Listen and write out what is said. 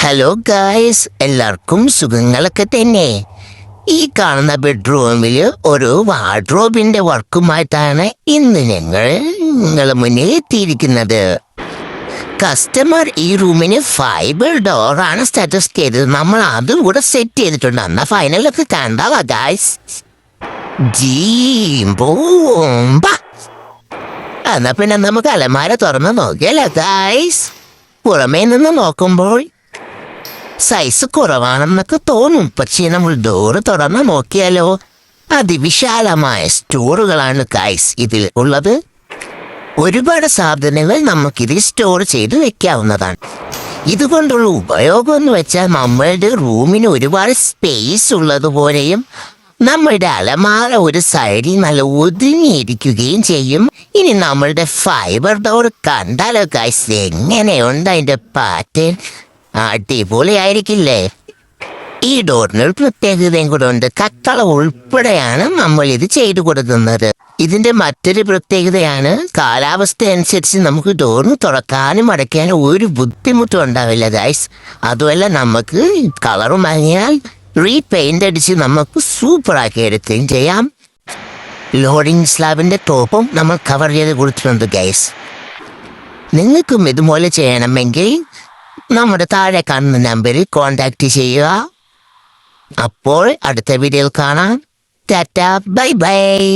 Hello guys, എല്ലാവർക്കും സുഖങ്ങളൊക്കെ തന്നെ. ഈ കാണുന്ന ബെഡ്റൂമിൽ ഒരു വാർഡ്രോബിന്റെ വർക്കുമായിട്ടാണ് ഇന്ന് ഞങ്ങൾ മുന്നിൽ എത്തിയിരിക്കുന്നത്. കസ്റ്റമർ ഈ റൂമിന് ഫൈബർ ഡോറാണ് സജസ്റ്റ് ചെയ്തത്. നമ്മൾ അതും കൂടെ സെറ്റ് ചെയ്തിട്ടുണ്ട്. എന്നാ ഫൈനലൊക്കെ കണ്ടാവാ ഗായ്സ്. എന്നാ പിന്നെ നമുക്ക് അലമാര തുറന്ന് നോക്കിയല്ലോ ഗായ്സ്. പുറമേ നിന്ന് നോക്കുമ്പോൾ സൈസ് കുറവാണെന്നൊക്കെ തോന്നും. പക്ഷേ നമ്മൾ ഡോറ് തുറന്ന് നോക്കിയാലോ, അതിവിശാലമായ സ്റ്റോറുകളാണ് ഗൈസ് ഇതിൽ ഉള്ളത്. ഒരുപാട് സാധനങ്ങൾ നമുക്കിതിൽ സ്റ്റോർ ചെയ്ത് വെക്കാവുന്നതാണ്. ഇതുകൊണ്ടുള്ള ഉപയോഗം എന്ന് വെച്ചാൽ നമ്മളുടെ റൂമിന് ഒരുപാട് സ്പേസ് ഉള്ളതുപോലെയും നമ്മളുടെ അലമാര ഒരു സൈഡിൽ നല്ല ഒതുങ്ങിയിരിക്കുകയും ചെയ്യും. ഇനി നമ്മളുടെ ഫൈബർ ഡോർ കണ്ടാലോ ഗൈസ്, എങ്ങനെയുണ്ട് അതിൻ്റെ പാറ്റേൺ? അടിപൊളിയായിരിക്കില്ലേ? ഈ ഡോറിനൊരു പ്രത്യേകതയും കൂടെ ഉണ്ട്. കട്ടള ഉൾപ്പെടെയാണ് നമ്മൾ ഇത് ചെയ്തു കൊടുക്കുന്നത്. ഇതിന്റെ മറ്റൊരു പ്രത്യേകതയാണ്, കാലാവസ്ഥ അനുസരിച്ച് നമുക്ക് ഡോറിന് തുറക്കാനും അടയ്ക്കാനും ഒരു ബുദ്ധിമുട്ടും ഉണ്ടാവില്ല ഗൈസ്. അതുമല്ല, നമുക്ക് കളർ മങ്ങിയാൽ റീപെയിന്റ് അടിച്ച് നമുക്ക് സൂപ്പറാക്കി എടുക്കുകയും ചെയ്യാം. ലോഡിംഗ് സ്ലാബിന്റെ ടോപ്പും നമ്മൾ കവർ ചെയ്ത് കൊടുത്തിട്ടുണ്ട് ഗൈസ്. നിങ്ങൾക്കും ഇതുപോലെ ചെയ്യണമെങ്കിൽ നമ്മുടെ താഴെ കാണുന്ന നമ്പറിൽ കോൺടാക്ട് ചെയ്യുക. അപ്പോൾ അടുത്ത വീഡിയോയിൽ കാണാം. Tata, bye bye.